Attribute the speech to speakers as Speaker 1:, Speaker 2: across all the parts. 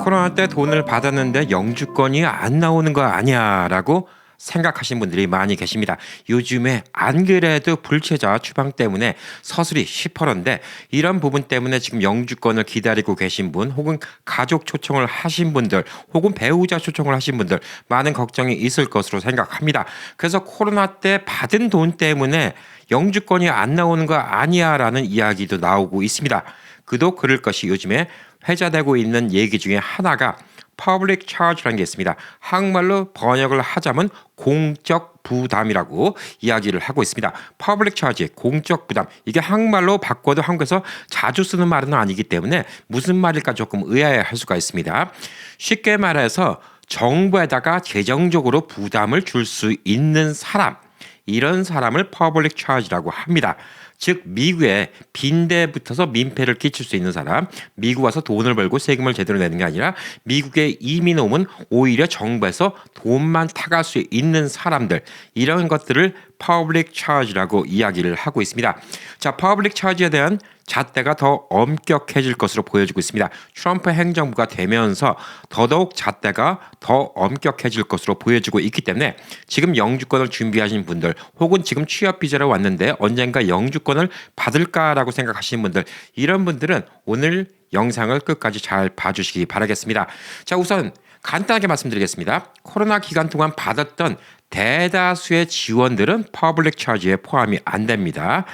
Speaker 1: 코로나 때 돈을 받았는데 영주권이 안 나오는 거 아니야라고 생각하시는 분들이 많이 계십니다. 요즘에 안 그래도 불체자 추방 때문에 서술이 시퍼런데 이런 부분 때문에 지금 영주권을 기다리고 계신 분 혹은 가족 초청을 하신 분들 혹은 배우자 초청을 하신 분들 많은 걱정이 있을 것으로 생각합니다. 그래서 코로나 때 받은 돈 때문에 영주권이 안 나오는 거 아니야라는 이야기도 나오고 있습니다. 그도 그럴 것이 요즘에 회자되고 있는 얘기 중에 하나가 public charge라는 게 있습니다. 한국말로 번역을 하자면 공적 부담이라고 이야기를 하고 있습니다. public charge, 공적 부담. 이게 한국말로 바꿔도 한국에서 자주 쓰는 말은 아니기 때문에 무슨 말일까 조금 의아해할 수가 있습니다. 쉽게 말해서 정부에다가 재정적으로 부담을 줄 수 있는 사람, 이런 사람을 public charge라고 합니다. 즉 미국에 빈대 붙어서 민폐를 끼칠 수 있는 사람, 미국 와서 돈을 벌고 세금을 제대로 내는 게 아니라 미국에 이민 오면 오히려 정부에서 돈만 타갈 수 있는 사람들, 이런 것들을 public charge라고 이야기를 하고 있습니다. 자, public charge에 대한 잣대가 더 엄격해질 것으로 보여지고 있습니다. 트럼프 행정부가 되면서 더더욱 잣대가 더 엄격해질 것으로 보여지고 있기 때문에 지금 영주권을 준비하신 분들 혹은 지금 취업 비자로 왔는데 언젠가 영주권을 받을까라고 생각하시는 분들, 이런 분들은 오늘 영상을 끝까지 잘 봐주시기 바라겠습니다. 자, 우선 간단하게 말씀드리겠습니다. 코로나 기간 동안 받았던 대다수의 지원들은 퍼블릭 차지에 포함이 안 됩니다.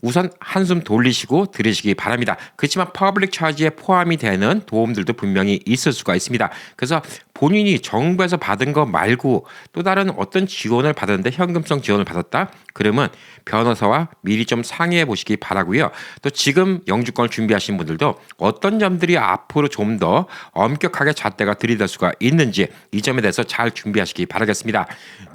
Speaker 1: 우선 한숨 돌리시고 들으시기 바랍니다. 그렇지만 퍼블릭 차지에 포함이 되는 도움들도 분명히 있을 수가 있습니다. 그래서 본인이 정부에서 받은 거 말고 또 다른 어떤 지원을 받았는데 현금성 지원을 받았다? 그러면 변호사와 미리 좀 상의해 보시기 바라고요. 또 지금 영주권을 준비하신 분들도 어떤 점들이 앞으로 좀 더 엄격하게 잣대가 들이댈 수가 있는지 이 점에 대해서 잘 준비하시기 바라겠습니다.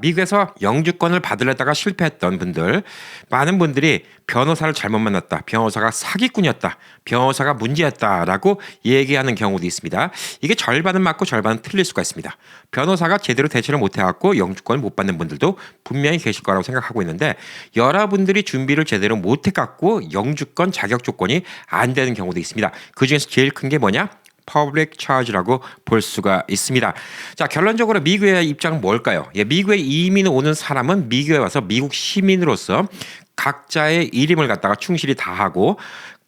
Speaker 1: 미국에서 영주권을 받으려다가 실패했던 분들, 많은 분들이 변호사를 잘못 만났다, 변호사가 사기꾼이었다, 변호사가 문제였다라고 얘기하는 경우도 있습니다. 이게 절반은 맞고 절반은 틀릴 수가 있습니다. 변호사가 제대로 대처를 못해갖고 영주권을 못 받는 분들도 분명히 계실 거라고 생각하고 있는데, 여러분들이 준비를 제대로 못해갖고 영주권 자격 조건이 안 되는 경우도 있습니다. 그중에서 제일 큰 게 뭐냐? 퍼블릭 차지라고 볼 수가 있습니다. 자, 결론적으로 미국의 입장은 뭘까요? 미국에 이민 오는 사람은 미국에 와서 미국 시민으로서 각자의 이름을 갖다가 충실히 다하고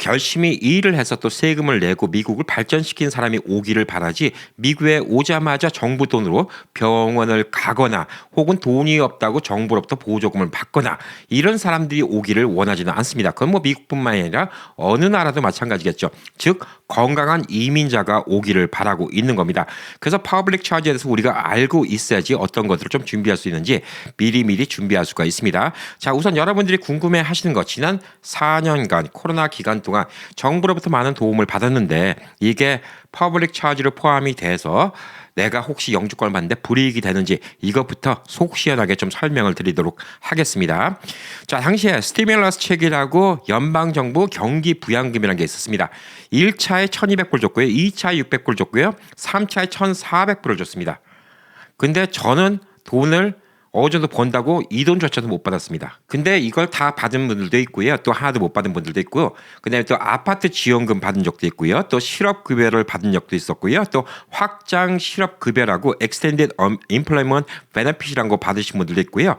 Speaker 1: 열심히 일을 해서 또 세금을 내고 미국을 발전시킨 사람이 오기를 바라지, 미국에 오자마자 정부 돈으로 병원을 가거나 혹은 돈이 없다고 정부로부터 보조금을 받거나 이런 사람들이 오기를 원하지는 않습니다. 그건 뭐 미국뿐만 아니라 어느 나라도 마찬가지겠죠. 즉 건강한 이민자가 오기를 바라고 있는 겁니다. 그래서 퍼블릭 차지에 대해서 우리가 알고 있어야지 어떤 것들을 좀 준비할 수 있는지 미리미리 준비할 수가 있습니다. 자, 우선 여러분들이 궁금해 하시는 것, 지난 4년간 코로나 기간 동안 정부로부터 많은 도움을 받았는데 이게 퍼블릭 차지로 포함이 돼서 내가 혹시 영주권을 받는데 불이익이 되는지 이것부터 속 시원하게 좀 설명을 드리도록 하겠습니다. 자, 당시에 스티뮬러스 책이라고 연방정부 경기 부양금이라는 게 있었습니다. 1차에 1,200불 줬고요. 2차에 600불 줬고요. 3차에 1,400불을 줬습니다. 근데 저는 돈을 어느 정도 번다고 이 돈조차도 못 받았습니다. 근데 이걸 다 받은 분들도 있고요. 또 하나도 못 받은 분들도 있고, 그다음에 또 아파트 지원금 받은 적도 있고요. 또 실업급여를 받은 적도 있었고요. 또 확장 실업급여라고 Extended Employment Benefit이라는 거 받으신 분들도 있고요.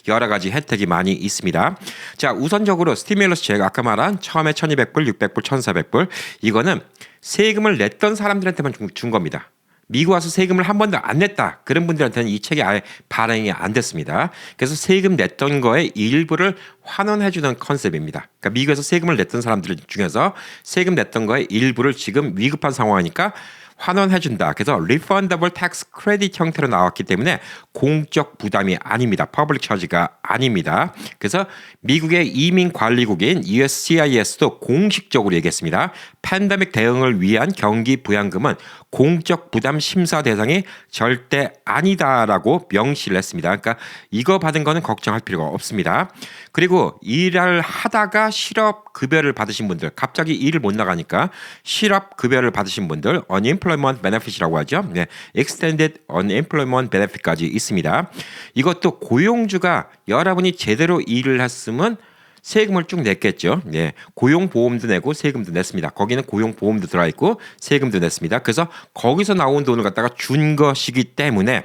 Speaker 1: 여러 가지 혜택이 많이 있습니다. 자, 우선적으로 스티뮬러스 책, 아까 말한 처음에 1,200불, 600불, 1,400불, 이거는 세금을 냈던 사람들한테만 준 겁니다. 미국 와서 세금을 한 번도 안 냈다, 그런 분들한테는 이 책이 아예 발행이 안 됐습니다. 그래서 세금 냈던 거에 일부를 환원해주는 컨셉입니다. 그러니까 미국에서 세금을 냈던 사람들 중에서 세금 냈던 거에 일부를 지금 위급한 상황이니까 환원해준다. 그래서 refundable tax credit 형태로 나왔기 때문에 공적 부담이 아닙니다. 퍼블릭 차지가 아닙니다. 그래서 미국의 이민관리국인 USCIS도 공식적으로 얘기했습니다. 팬데믹 대응을 위한 경기 부양금은 공적 부담 심사 대상이 절대 아니다라고 명시를 했습니다. 그러니까 이거 받은 거는 걱정할 필요가 없습니다. 그리고 일을 하다가 실업급여를 받으신 분들, 갑자기 일을 못 나가니까 실업급여를 받으신 분들, unemployment benefit이라고 하죠. extended unemployment benefit까지 있습니다. 이것도 고용주가 여러분이 제대로 일을 했으면 세금을 쭉 냈겠죠. 예, 고용보험도 내고 세금도 냈습니다. 거기는 고용보험도 들어가 있고 세금도 냈습니다. 그래서 거기서 나온 돈을 갖다가 준 것이기 때문에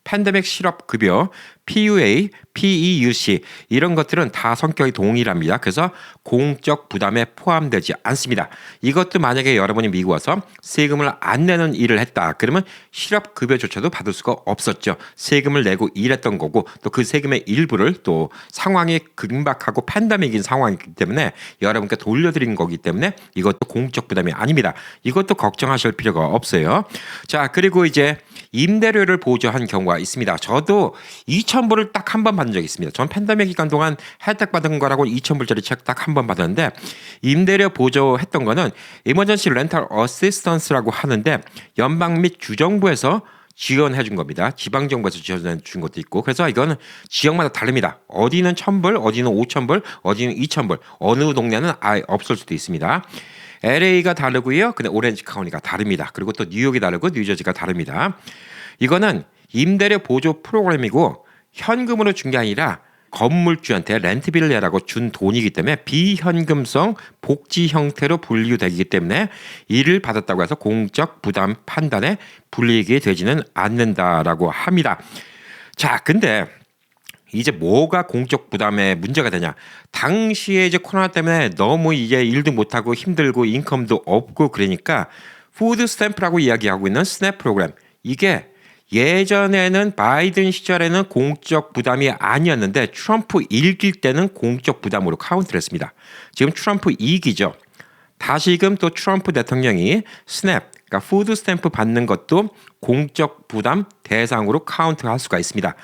Speaker 1: 팬데믹 실업급여, PUA, PEUC 이런 것들은 다 성격이 동일합니다. 그래서 공적 부담에 포함되지 않습니다. 이것도 만약에 여러분이 미국 와서 세금을 안 내는 일을 했다. 그러면 실업급여조차도 받을 수가 없었죠. 세금을 내고 일했던 거고 또 그 세금의 일부를 또 상황이 긴박하고 팬데믹인 상황이기 때문에 여러분께 돌려드린 거기 때문에 이것도 공적 부담이 아닙니다. 이것도 걱정하실 필요가 없어요. 자, 그리고 이제 임대료를 보조한 경우가 있습니다. 저도 2,000불을 딱 한 번 받은 적이 있습니다. 전 팬데믹 기간 동안 혜택 받은 거라고 2,000불짜리 책 딱 한 번 받았는데 임대료 보조했던 거는 이머전시 렌탈 어시스턴스라고 하는데 연방 및 주정부에서 지원해 준 겁니다. 지방정부에서 지원해 준 것도 있고 그래서 이거는 지역마다 다릅니다. 어디는 1,000불, 어디는 5,000불, 어디는 2,000불 어느 동네는 아예 없을 수도 있습니다. LA가 다르고요. 근데 오렌지 카운티가 다릅니다. 그리고 또 뉴욕이 다르고 뉴저지가 다릅니다. 이거는 임대료 보조 프로그램이고 현금으로 준 게 아니라 건물주한테 렌트비를 내라고 준 돈이기 때문에 비현금성 복지 형태로 분류되기 때문에 이를 받았다고 해서 공적 부담 판단에 불리게 되지는 않는다라고 합니다. 자, 근데 이제 뭐가 공적 부담에 문제가 되냐? 당시에 이제 코로나 때문에 너무 이제 일도 못하고 힘들고 인컴도 없고 그러니까 푸드 스탬프라고 이야기하고 있는 스냅 프로그램 이게 예전에는 바이든 시절에는 공적 부담이 아니었는데 트럼프 1기 때는 공적 부담으로 카운트를 했습니다. 지금 트럼프 2기죠. 다시금 또 트럼프 대통령이 스냅, 그러니까 푸드 스탬프 받는 것도 공적 부담 대상으로 카운트할 수가 있습니다.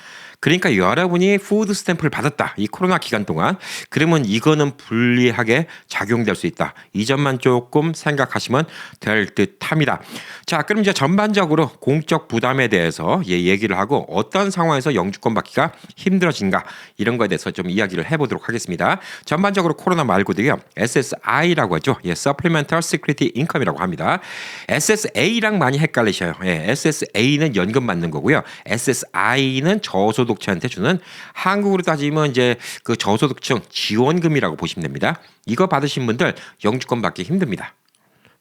Speaker 1: 그러니까 여러분이 푸드 스탬프를 받았다. 이 코로나 기간 동안 그러면 이거는 불리하게 작용될 수 있다. 이 점만 조금 생각하시면 될 듯합니다. 자, 그럼 이제 전반적으로 공적 부담에 대해서 얘기를 하고 어떤 상황에서 영주권 받기가 힘들어진가 이런 거에 대해서 좀 이야기를 해보도록 하겠습니다. 전반적으로 코로나 말고도요. SSI라고 하죠. Supplemental Security Income이라고 합니다. SSA랑 많이 헷갈리셔요. SSA는 연금 받는 거고요. SSI는 저소득층한테 주는 한국으로 따지면 이제 그 저소득층 지원금이라고 보시면 됩니다. 이거 받으신 분들 영주권 받기 힘듭니다.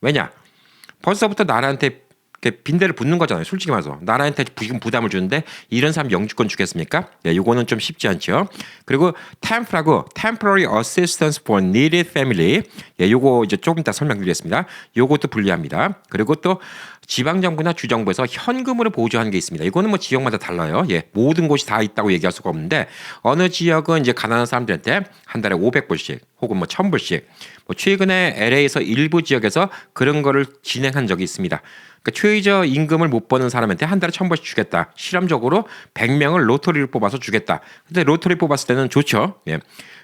Speaker 1: 왜냐? 벌써부터 나라한테 빈대를 붙는 거잖아요. 솔직히 말해서 나라한테 지금 부담을 주는데 이런 사람 영주권 주겠습니까? 요거는 좀 쉽지 않죠. 그리고 TAMF라고 Temporary Assistance for Needy Family 요거 이제 조금 이따 설명드리겠습니다. 요것도 불리합니다. 그리고 또 지방정부나 주정부에서 현금으로 보조하는 게 있습니다. 이거는 뭐 지역마다 달라요. 모든 곳이 다 있다고 얘기할 수가 없는데 어느 지역은 이제 가난한 사람들한테 한 달에 500불씩 혹은 뭐 1,000불씩 뭐 최근에 LA에서 일부 지역에서 그런 거를 진행한 적이 있습니다. 그러니까 최저 임금을 못 버는 사람한테 한 달에 1,000불씩 주겠다. 실험적으로 100명을 로터리를 뽑아서 주겠다. 근데 로터리 뽑았을 때는 좋죠.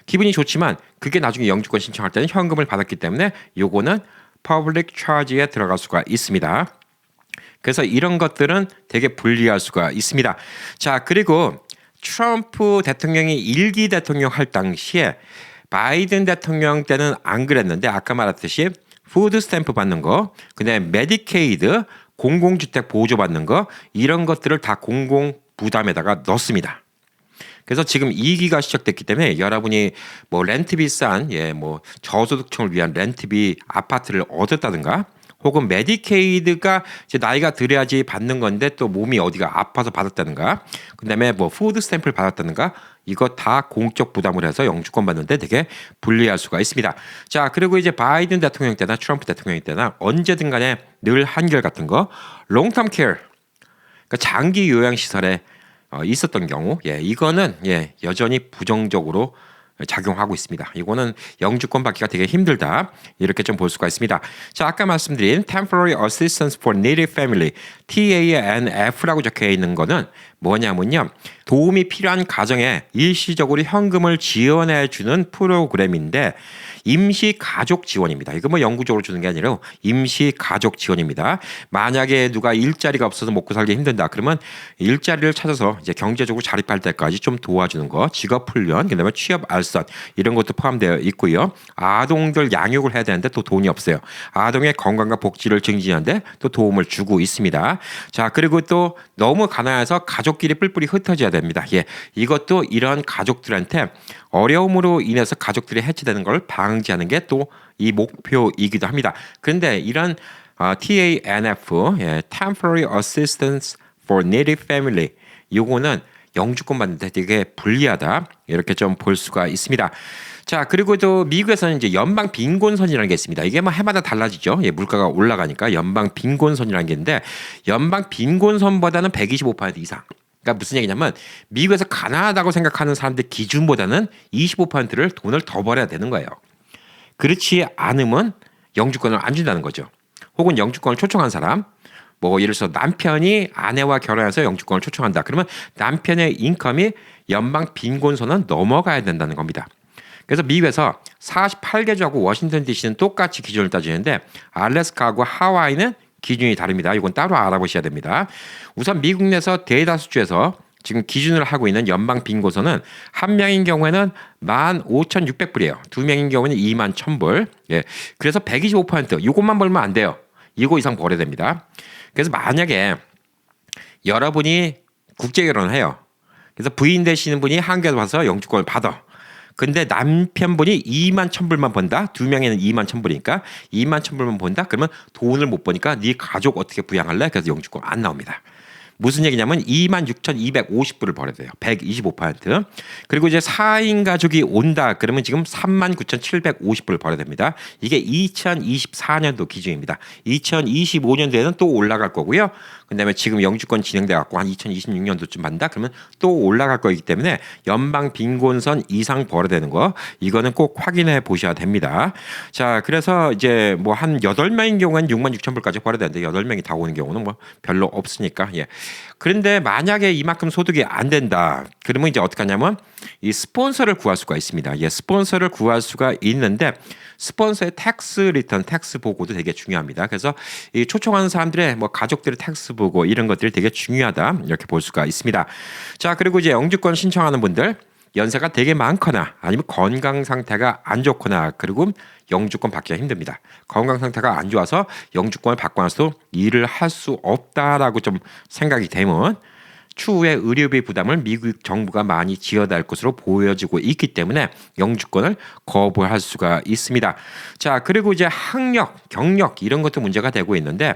Speaker 1: 기분이 좋지만 그게 나중에 영주권 신청할 때는 현금을 받았기 때문에 요거는 퍼블릭 차지에 들어갈 수가 있습니다. 그래서 이런 것들은 되게 불리할 수가 있습니다. 자, 그리고 트럼프 대통령이 1기 대통령 할 당시에 바이든 대통령 때는 안 그랬는데 아까 말했듯이 푸드 스탬프 받는 거, 그다음에 메디케이드, 공공주택 보조 받는 거 이런 것들을 다 공공 부담에다가 넣습니다. 그래서 지금 2기가 시작됐기 때문에 여러분이 뭐 렌트비 싼 뭐 저소득층을 위한 렌트비 아파트를 얻었다든가 혹은 메디케이드가 이제 나이가 들어야지 받는 건데 또 몸이 어디가 아파서 받았다든가 그다음에 뭐 푸드 스탬프를 받았다든가 이거 다 공적 부담을 해서 영주권 받는데 되게 불리할 수가 있습니다. 자, 그리고 이제 바이든 대통령 때나 트럼프 대통령 때나 언제든 간에 늘 한결같은 거 롱텀 케어 그러니까 장기 요양 시설에 있었던 경우 이거는 여전히 부정적으로 작용하고 있습니다. 이거는 영주권 받기가 되게 힘들다. 이렇게 좀 볼 수가 있습니다. 자, 아까 말씀드린 Temporary Assistance for Needy Family TANF라고 적혀 있는 거는 뭐냐면요. 도움이 필요한 가정에 일시적으로 현금을 지원해 주는 프로그램인데 임시 가족 지원입니다. 이거 뭐 영구적으로 주는 게 아니라 임시 가족 지원입니다. 만약에 누가 일자리가 없어서 먹고 살기 힘든다. 그러면 일자리를 찾아서 이제 경제적으로 자립할 때까지 좀 도와주는 거, 직업 훈련, 그다음에 취업 알선 이런 것도 포함되어 있고요. 아동들 양육을 해야 되는데 또 돈이 없어요. 아동의 건강과 복지를 증진하는데 또 도움을 주고 있습니다. 자, 그리고 또 너무 가난해서 가족끼리 뿔뿔이 흩어져야 됩니다. 이것도 이런 가족들한테 어려움으로 인해서 가족들이 해체되는 걸 방지하는 게 또 이 목표이기도 합니다. 그런데 이런 TANF, Temporary Assistance for Needy Family, 요거는 영주권 받는데 되게 불리하다, 이렇게 좀 볼 수가 있습니다. 자, 그리고 또 미국에서는 이제 연방 빈곤선이라는 게 있습니다. 이게 뭐 해마다 달라지죠. 물가가 올라가니까 연방 빈곤선이라는 게 있는데, 연방 빈곤선보다는 125% 이상. 그러니까 무슨 얘기냐면 미국에서 가난하다고 생각하는 사람들 기준보다는 25%를 돈을 더 벌어야 되는 거예요. 그렇지 않으면 영주권을 안 준다는 거죠. 혹은 영주권을 초청한 사람, 뭐 예를 들어서 남편이 아내와 결혼해서 영주권을 초청한다. 그러면 남편의 인컴이 연방 빈곤선은 넘어가야 된다는 겁니다. 그래서 미국에서 48개 주하고 워싱턴 DC는 똑같이 기준을 따지는데 알래스카하고 하와이는 기준이 다릅니다. 이건 따로 알아보셔야 됩니다. 우선 미국 내에서 대다수 주에서 지금 기준을 하고 있는 연방 빈곤선은 한 명인 경우에는 15,600불이에요. 두 명인 경우는 21,000불. 그래서 125% 이것만 벌면 안 돼요. 이거 이상 벌어야 됩니다. 그래서 만약에 여러분이 국제 결혼을 해요. 그래서 부인 되시는 분이 한국에서 와서 영주권을 받아. 근데 남편분이 21,000불만 번다. 두 명에는 21,000불이니까 21,000불만 번다. 그러면 돈을 못 버니까 네 가족 어떻게 부양할래? 그래서 영주권 안 나옵니다. 무슨 얘기냐면 26,250불을 벌어야 돼요. 125%. 그리고 이제 4인 가족이 온다. 그러면 지금 39,750불을 벌어야 됩니다. 이게 2024년도 기준입니다. 2025년도에는 또 올라갈 거고요. 그다음에 지금 영주권 진행돼 갖고 한 2026년도쯤 받는다. 그러면 또 올라갈 거이기 때문에 연방 빈곤선 이상 벌어야 되는 거, 이거는 꼭 확인해 보셔야 됩니다. 자, 그래서 이제 뭐 한 8명인 경우는 66,000불까지 벌어야 되는데 8명이 다 오는 경우는 뭐 별로 없으니까. 그런데 만약에 이만큼 소득이 안 된다. 그러면 이제 어떻게 하냐면 이 스폰서를 구할 수가 있습니다. 스폰서를 구할 수가 있는데 스폰서의 텍스 리턴, 텍스 보고도 되게 중요합니다. 그래서 이 초청하는 사람들의 뭐 가족들의 텍스 보고 이런 것들이 되게 중요하다, 이렇게 볼 수가 있습니다. 자, 그리고 이제 영주권 신청하는 분들 연세가 되게 많거나 아니면 건강 상태가 안 좋거나, 그리고 영주권 받기가 힘듭니다. 건강 상태가 안 좋아서 영주권을 받고 나서도 일을 할 수 없다라고 좀 생각이 되면 추후에 의료비 부담을 미국 정부가 많이 지어야 할 것으로 보여지고 있기 때문에 영주권을 거부할 수가 있습니다. 자, 그리고 이제 학력, 경력 이런 것도 문제가 되고 있는데,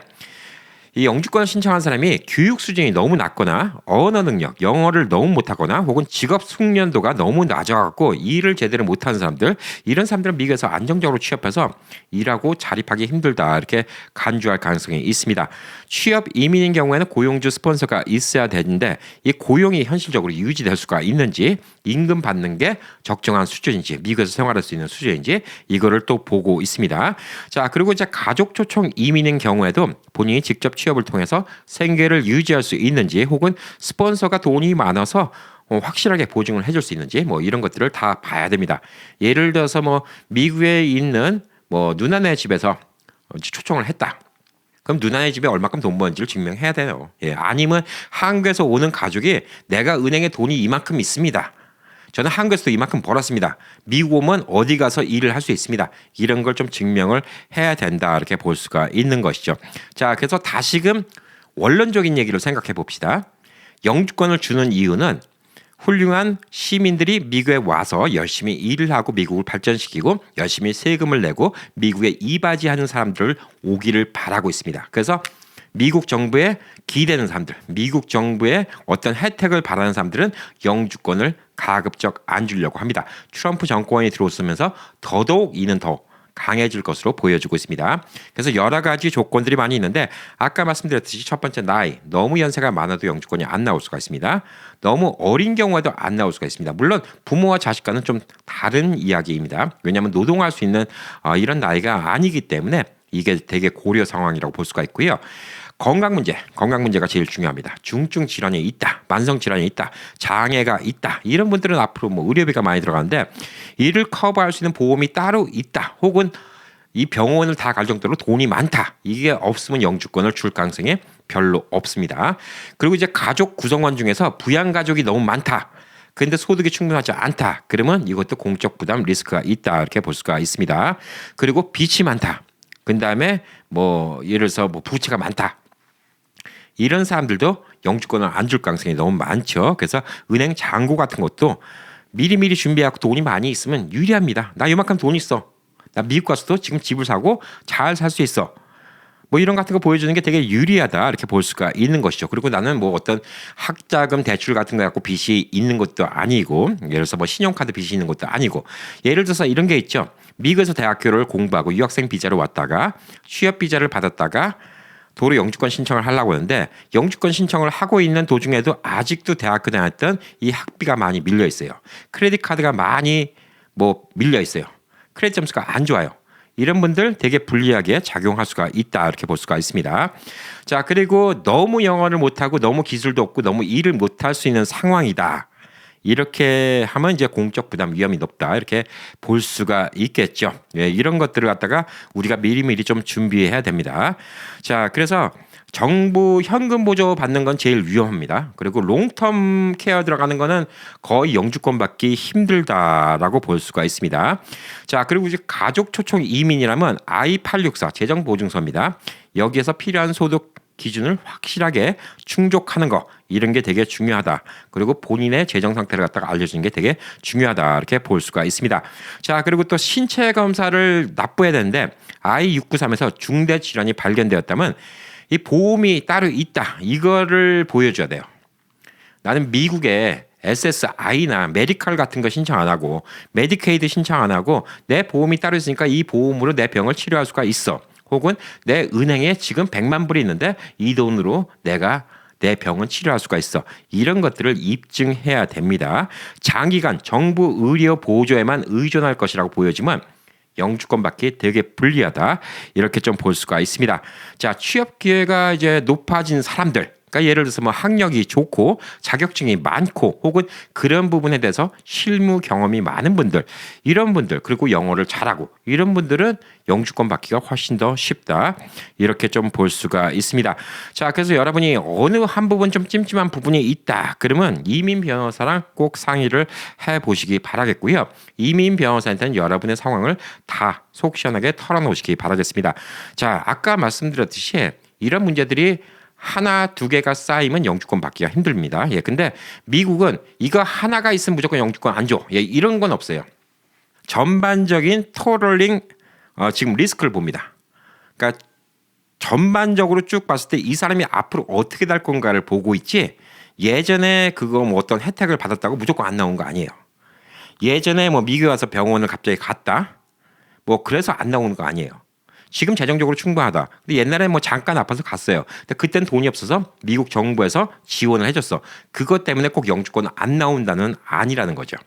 Speaker 1: 이 영주권을 신청한 사람이 교육 수준이 너무 낮거나 언어 능력, 영어를 너무 못하거나 혹은 직업 숙련도가 너무 낮아갖고 일을 제대로 못하는 사람들, 이런 사람들은 미국에서 안정적으로 취업해서 일하고 자립하기 힘들다, 이렇게 간주할 가능성이 있습니다. 취업 이민인 경우에는 고용주 스폰서가 있어야 되는데 이 고용이 현실적으로 유지될 수가 있는지, 임금 받는 게 적정한 수준인지, 미국에서 생활할 수 있는 수준인지, 이거를 또 보고 있습니다. 자, 그리고 이제 가족 초청 이민인 경우에도 본인이 직접 취업을 통해서 생계를 유지할 수 있는지, 혹은 스폰서가 돈이 많아서 확실하게 보증을 해줄 수 있는지, 뭐 이런 것들을 다 봐야 됩니다. 예를 들어서 뭐 미국에 있는 뭐 누나네 집에서 초청을 했다. 그럼 누나네 집에 얼마큼 돈 버는지를 증명해야 돼요. 아니면 한국에서 오는 가족이 내가 은행에 돈이 이만큼 있습니다. 저는 한국에서도 이만큼 벌었습니다. 미국 오면 어디 가서 일을 할 수 있습니다. 이런 걸 좀 증명을 해야 된다, 이렇게 볼 수가 있는 것이죠. 자, 그래서 다시금 원론적인 얘기를 생각해 봅시다. 영주권을 주는 이유는 훌륭한 시민들이 미국에 와서 열심히 일을 하고 미국을 발전시키고 열심히 세금을 내고 미국에 이바지하는 사람들을 오기를 바라고 있습니다. 그래서 미국 정부에 기대는 사람들, 미국 정부의 어떤 혜택을 바라는 사람들은 영주권을 가급적 안 주려고 합니다. 트럼프 정권이 들어오면서 더더욱 이는 더 강해질 것으로 보여지고 있습니다. 그래서 여러 가지 조건들이 많이 있는데, 아까 말씀드렸듯이 첫 번째 나이, 너무 연세가 많아도 영주권이 안 나올 수가 있습니다. 너무 어린 경우에도 안 나올 수가 있습니다. 물론 부모와 자식과는 좀 다른 이야기입니다. 왜냐하면 노동할 수 있는 이런 나이가 아니기 때문에 이게 되게 고려 상황이라고 볼 수가 있고요. 건강 문제가 제일 중요합니다. 중증 질환이 있다, 만성 질환이 있다, 장애가 있다, 이런 분들은 앞으로 뭐 의료비가 많이 들어가는데 이를 커버할 수 있는 보험이 따로 있다, 혹은 이 병원을 다 갈 정도로 돈이 많다, 이게 없으면 영주권을 줄 가능성이 별로 없습니다. 그리고 이제 가족 구성원 중에서 부양 가족이 너무 많다, 근데 소득이 충분하지 않다, 그러면 이것도 공적 부담 리스크가 있다, 이렇게 볼 수가 있습니다. 그리고 빚이 많다, 그 다음에 뭐 예를 들어서 뭐 부채가 많다, 이런 사람들도 영주권을 안 줄 가능성이 너무 많죠. 그래서 은행 잔고 같은 것도 미리미리 준비하고 돈이 많이 있으면 유리합니다. 나 이만큼 돈 있어. 나 미국 가서도 지금 집을 사고 잘 살 수 있어. 뭐 이런 같은 거 보여주는 게 되게 유리하다 이렇게 볼 수가 있는 것이죠. 그리고 나는 뭐 어떤 학자금 대출 같은 거 갖고 빚이 있는 것도 아니고, 예를 들어서 뭐 신용카드 빚이 있는 것도 아니고, 예를 들어서 이런 게 있죠. 미국에서 대학교를 공부하고 유학생 비자로 왔다가 취업 비자를 받았다가 도로 영주권 신청을 하려고 하는데, 영주권 신청을 하고 있는 도중에도 아직도 대학교 다녔던 이 학비가 많이 밀려 있어요. 크레딧 카드가 많이 뭐 밀려 있어요. 크레딧 점수가 안 좋아요. 이런 분들 되게 불리하게 작용할 수가 있다 이렇게 볼 수가 있습니다. 자, 그리고 너무 영어를 못하고 너무 기술도 없고 너무 일을 못할 수 있는 상황이다. 이렇게 하면 이제 공적 부담 위험이 높다 이렇게 볼 수가 있겠죠. 예, 이런 것들을 갖다가 우리가 미리미리 좀 준비해야 됩니다. 자, 그래서 정부 현금 보조 받는 건 제일 위험합니다. 그리고 롱텀 케어 들어가는 거는 거의 영주권 받기 힘들다라고 볼 수가 있습니다. 자, 그리고 이제 가족 초청 이민이라면 I-864 재정 보증서입니다. 여기에서 필요한 소득 기준을 확실하게 충족하는 거, 이런 게 되게 중요하다. 그리고 본인의 재정 상태를 갖다가 알려주는 게 되게 중요하다 이렇게 볼 수가 있습니다. 자, 그리고 또 신체 검사를 납부해야 되는데 I-693에서 중대 질환이 발견되었다면 이 보험이 따로 있다, 이거를 보여줘야 돼요. 나는 미국에 SSI나 메디컬 같은 거 신청 안 하고 메디케이드 신청 안 하고 내 보험이 따로 있으니까 이 보험으로 내 병을 치료할 수가 있어. 혹은 내 은행에 지금 100만 불이 있는데 이 돈으로 내가 내 병은 치료할 수가 있어. 이런 것들을 입증해야 됩니다. 장기간 정부 의료 보조에만 의존할 것이라고 보여지면 영주권 받기 되게 불리하다 이렇게 좀 볼 수가 있습니다. 자, 취업 기회가 이제 높아진 사람들, 그러니까 예를 들어서 뭐 학력이 좋고 자격증이 많고 혹은 그런 부분에 대해서 실무 경험이 많은 분들, 이런 분들, 그리고 영어를 잘하고 이런 분들은 영주권 받기가 훨씬 더 쉽다 이렇게 좀 볼 수가 있습니다. 자, 그래서 여러분이 어느 한 부분 좀 찜찜한 부분이 있다 그러면 이민 변호사랑 꼭 상의를 해보시기 바라겠고요. 이민 변호사한테는 여러분의 상황을 다 속 시원하게 털어놓으시기 바라겠습니다. 자, 아까 말씀드렸듯이 이런 문제들이 하나 두 개가 쌓이면 영주권 받기가 힘듭니다. 예, 근데 미국은 이거 하나가 있으면 무조건 영주권 안 줘. 예, 이런 건 없어요. 전반적인 토럴링 지금 리스크를 봅니다. 그러니까 전반적으로 쭉 봤을 때 이 사람이 앞으로 어떻게 될 건가를 보고 있지, 예전에 그거 뭐 어떤 혜택을 받았다고 무조건 안 나온 거 아니에요. 예전에 뭐 미국에 와서 병원을 갑자기 갔다, 뭐 그래서 안 나오는 거 아니에요. 지금 재정적으로 충분하다. 근데 옛날에 뭐 잠깐 아파서 갔어요. 근데 그땐 돈이 없어서 미국 정부에서 지원을 해줬어. 그것 때문에 꼭 영주권 안 나온다는 아니라는 거죠.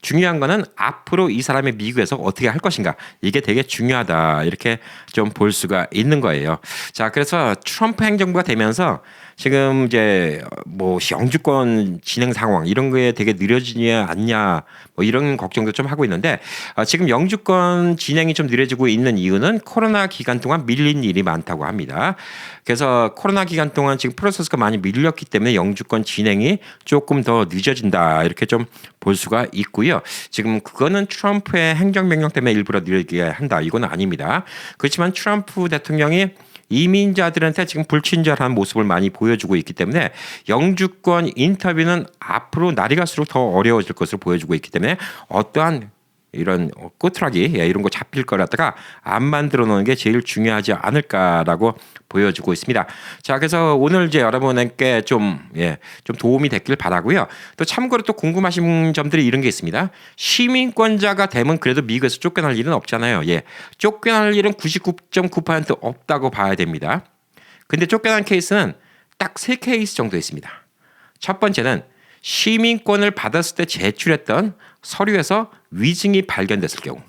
Speaker 1: 중요한 거는 앞으로 이 사람이 미국에서 어떻게 할 것인가, 이게 되게 중요하다 이렇게 좀 볼 수가 있는 거예요. 자, 그래서 트럼프 행정부가 되면서 지금 이제 뭐 영주권 진행 상황 이런 거에 되게 느려지냐 않냐 뭐 이런 걱정도 좀 하고 있는데, 지금 영주권 진행이 좀 느려지고 있는 이유는 코로나 기간 동안 밀린 일이 많다고 합니다. 그래서 코로나 기간 동안 지금 프로세스가 많이 밀렸기 때문에 영주권 진행이 조금 더 늦어진다 이렇게 좀 볼 수가 있고요. 지금 그거는 트럼프의 행정명령 때문에 일부러 느리게 한다, 이건 아닙니다. 그렇지만 트럼프 대통령이 이민자들한테 지금 불친절한 모습을 많이 보여주고 있기 때문에 영주권 인터뷰는 앞으로 날이 갈수록 더 어려워질 것으로 보여주고 있기 때문에 어떠한 이런 꼬투라기 이런 거 잡힐 걸 갖다가 안 만들어 놓는 게 제일 중요하지 않을까라고 보여주고 있습니다. 자, 그래서 오늘 이제 여러분께 좀 도움이 됐길 바라고요. 또 참고로 또 궁금하신 점들이 이런 게 있습니다. 시민권자가 되면 그래도 미국에서 쫓겨날 일은 없잖아요. 예, 쫓겨날 일은 99.9% 없다고 봐야 됩니다. 근데 쫓겨난 케이스는 딱 3케이스 정도 있습니다. 첫 번째는 시민권을 받았을 때 제출했던 서류에서 위증이 발견됐을 경우,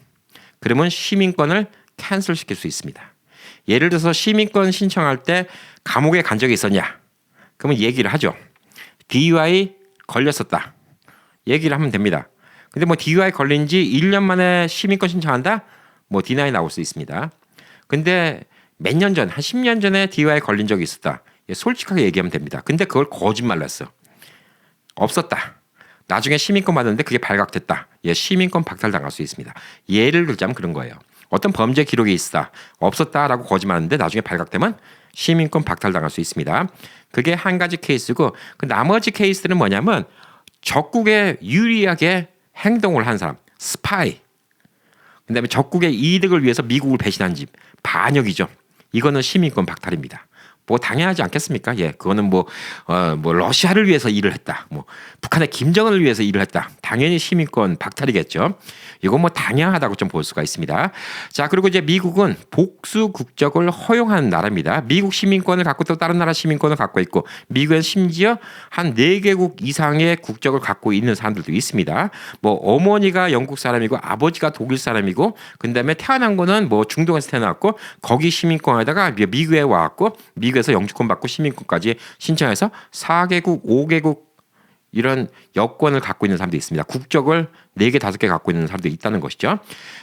Speaker 1: 그러면 시민권을 캔슬시킬 수 있습니다. 예를 들어서 시민권 신청할 때 감옥에 간 적이 있었냐? 그러면 얘기를 하죠. DUI 걸렸었다. 얘기를 하면 됩니다. 근데 뭐 DUI 걸린 지 1년 만에 시민권 신청한다? 뭐 디나이 나올 수 있습니다. 근데 몇 년 전, 한 10년 전에 DUI 걸린 적이 있었다. 솔직하게 얘기하면 됩니다. 근데 그걸 거짓말로 했어. 없었다. 나중에 시민권 받았는데 그게 발각됐다. 시민권 박탈당할 수 있습니다. 예를 들자면 그런 거예요. 어떤 범죄 기록이 있다. 없었다라고 거짓말하는데 나중에 발각되면 시민권 박탈당할 수 있습니다. 그게 한 가지 케이스고, 그 나머지 케이스는 뭐냐면 적국에 유리하게 행동을 한 사람, 스파이. 그다음에 적국의 이득을 위해서 미국을 배신한 집, 반역이죠. 이거는 시민권 박탈입니다. 뭐 당연하지 않겠습니까? 예, 그거는 뭐 러시아를 위해서 일을 했다. 뭐 북한의 김정은을 위해서 일을 했다. 당연히 시민권 박탈이겠죠. 이건 뭐 당연하다고 좀 볼 수가 있습니다. 자, 그리고 이제 미국은 복수 국적을 허용하는 나라입니다. 미국 시민권을 갖고 또 다른 나라 시민권을 갖고 있고, 미국은 심지어 한 4개국 이상의 국적을 갖고 있는 사람들도 있습니다. 뭐 어머니가 영국 사람이고 아버지가 독일 사람이고, 그다음에 태어난 거는 뭐 중동에서 태어났고 거기 시민권에다가 미국에 와갖고 미국에서 영주권 받고 시민권까지 신청해서 4개국, 5개국 이런 여권을 갖고 있는 사람도 있습니다. 국적을 4개, 5개 갖고 있는 사람도 있다는 것이죠.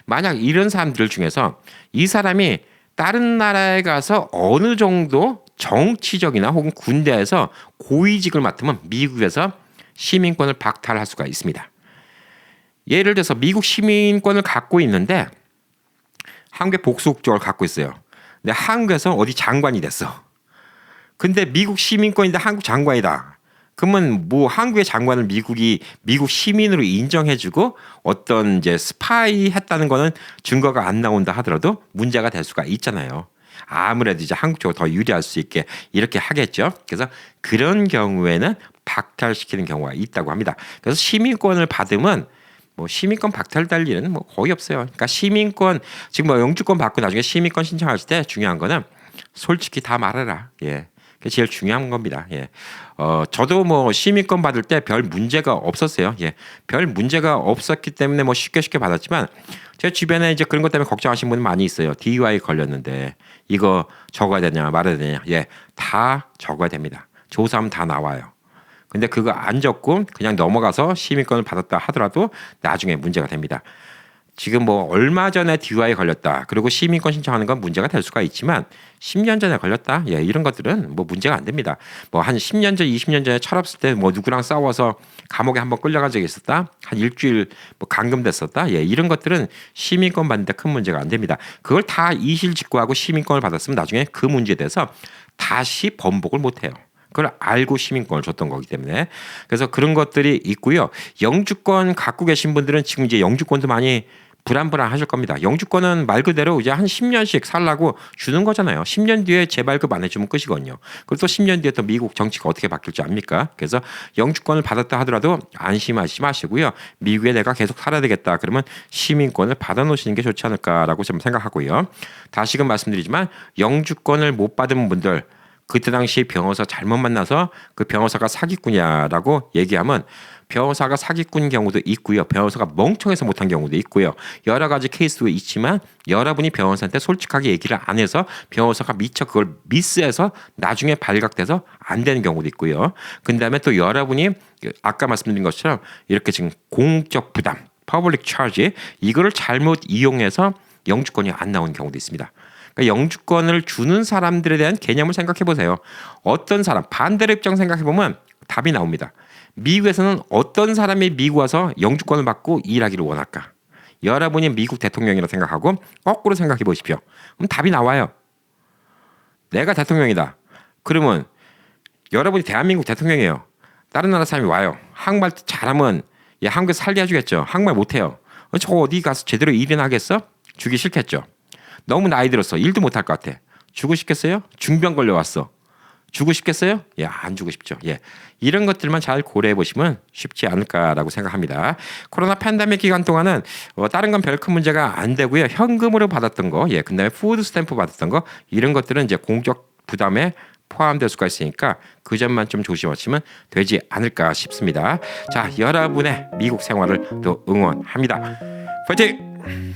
Speaker 1: 만약 이런 사람들 중에서 이 사람이 다른 나라에 가서 어느 정도 정치적이나 혹은 군대에서 고위직을 맡으면 미국에서 시민권을 박탈할 수가 있습니다. 예를 들어서 미국 시민권을 갖고 있는데 한국의 복수 국적을 갖고 있어요. 근데 한국에서 어디 장관이 됐어. 근데 미국 시민권인데 한국 장관이다. 그러면 뭐 한국의 장관을 미국이 미국 시민으로 인정해주고 어떤 이제 스파이 했다는 거는 증거가 안 나온다 하더라도 문제가 될 수가 있잖아요. 아무래도 이제 한국 쪽으로 더 유리할 수 있게 이렇게 하겠죠. 그래서 그런 경우에는 박탈시키는 경우가 있다고 합니다. 그래서 시민권을 받으면 뭐 시민권 박탈될 일은 뭐 거의 없어요. 그러니까 시민권 지금 뭐 영주권 받고 나중에 시민권 신청하실 때 중요한 거는 솔직히 다 말해라. 예. 그게 제일 중요한 겁니다. 예. 저도 뭐 시민권 받을 때 별 문제가 없었어요. 예. 별 문제가 없었기 때문에 뭐 쉽게 받았지만 제 주변에 이제 그런 것 때문에 걱정하시는 분이 많이 있어요. DUI 걸렸는데 이거 적어야 되냐 말아야 되냐. 예. 다 적어야 됩니다. 조사하면 다 나와요. 근데 그거 안 적고 그냥 넘어가서 시민권을 받았다 하더라도 나중에 문제가 됩니다. 지금 뭐 얼마 전에 DUI 걸렸다. 그리고 시민권 신청하는 건 문제가 될 수가 있지만 10년 전에 걸렸다. 예, 이런 것들은 뭐 문제가 안 됩니다. 뭐 한 10년 전, 20년 전에 철없을 때 뭐 누구랑 싸워서 감옥에 한번 끌려간 적이 있었다. 한 일주일 뭐 감금됐었다. 예, 이런 것들은 시민권 받는데 큰 문제가 안 됩니다. 그걸 다 이실직고하고 시민권을 받았으면 나중에 그 문제에 대해서 다시 번복을 못 해요. 그걸 알고 시민권을 줬던 거기 때문에. 그래서 그런 것들이 있고요. 영주권 갖고 계신 분들은 지금 이제 영주권도 많이 불안하실 겁니다. 영주권은 말 그대로 이제 한 10년씩 살라고 주는 거잖아요. 10년 뒤에 재발급 안 해주면 끝이거든요. 그리고 또 10년 뒤에 또 미국 정치가 어떻게 바뀔지 압니까? 그래서 영주권을 받았다 하더라도 안심하지 마시고요. 미국에 내가 계속 살아야 되겠다. 그러면 시민권을 받아놓으시는 게 좋지 않을까라고 좀 생각하고요. 다시금 말씀드리지만 영주권을 못 받은 분들, 그때 당시 변호사 잘못 만나서 그 변호사가 사기꾼이야라고 얘기하면 변호사가 사기꾼 경우도 있고요. 변호사가 멍청해서 못한 경우도 있고요. 여러 가지 케이스도 있지만 여러분이 변호사한테 솔직하게 얘기를 안 해서 변호사가 미처 그걸 미스해서 나중에 발각돼서 안 되는 경우도 있고요. 그다음에 또 여러분이 아까 말씀드린 것처럼 이렇게 지금 공적 부담, 퍼블릭 차지 이거를 잘못 이용해서 영주권이 안 나오는 경우도 있습니다. 그러니까 영주권을 주는 사람들에 대한 개념을 생각해 보세요. 어떤 사람, 반대로 입장 생각해 보면 답이 나옵니다. 미국에서는 어떤 사람이 미국 와서 영주권을 받고 일하기를 원할까? 여러분이 미국 대통령이라고 생각하고 거꾸로 생각해 보십시오. 그럼 답이 나와요. 내가 대통령이다. 그러면 여러분이 대한민국 대통령이에요. 다른 나라 사람이 와요. 한국말 잘하면 한국에서 살게 해주겠죠. 한국말 못해요. 저 어디 가서 제대로 일이나 하겠어? 주기 싫겠죠. 너무 나이 들었어. 일도 못할 것 같아. 주고 싶겠어요? 중병 걸려왔어. 주고 싶겠어요? 예, 안 주고 싶죠. 예. 이런 것들만 잘 고려해 보시면 쉽지 않을까라고 생각합니다. 코로나 팬데믹 기간 동안은 다른 건 별 큰 문제가 안 되고요. 현금으로 받았던 거, 예, 그다음에 푸드 스탬프 받았던 거 이런 것들은 이제 공적 부담에 포함될 수가 있으니까 그 점만 좀 조심하시면 되지 않을까 싶습니다. 자, 여러분의 미국 생활을 또 응원합니다. 파이팅!